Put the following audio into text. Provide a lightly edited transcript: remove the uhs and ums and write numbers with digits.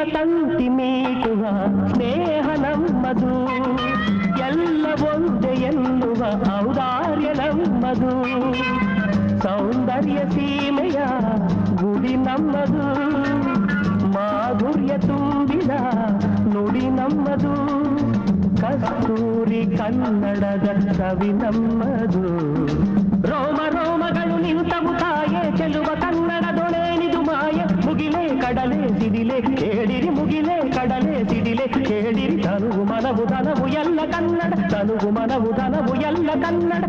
ತಂತಿ ಮೀಟುವ ಸ್ನೇಹ ನಮ್ಮದು, ಎಲ್ಲ ಒಂದೇ ಎನ್ನುವ ಔದಾರ್ಯ ನಮ್ಮದು, ಸೌಂದರ್ಯ ಸೀಮೆಯ ಗುಡಿ ನಮ್ಮದು, ಮಾಧುರ್ಯ ತುಂಬಿದ ನುಡಿ ನಮ್ಮದು, ಕಸ್ತೂರಿ ಕನ್ನಡದ ಕವಿ ನಮ್ಮದು. ರೋಮ ರೋಮಗಳು ನಿಂತವು ತಾಯೇ ಚೆಲುವ ಕನ್ನಡದೊಳೇನಿದು ಮಾಯೆ, ಮುಗಿಲೇ ಕಡಲೆ ಸಿಡಿಲೆ ಕೇಳಿರಿ, ಮುಗಿಲೇ ಕಡಲೆ ಸಿಡಿಲೆ ಕೇಳಿರಿ, ತನುವು ಮನವು ಧನವು ಎಲ್ಲ ಕನ್ನಡ, ತನುವು ಮನವು ಧನವು ಎಲ್ಲ ಕನ್ನಡ.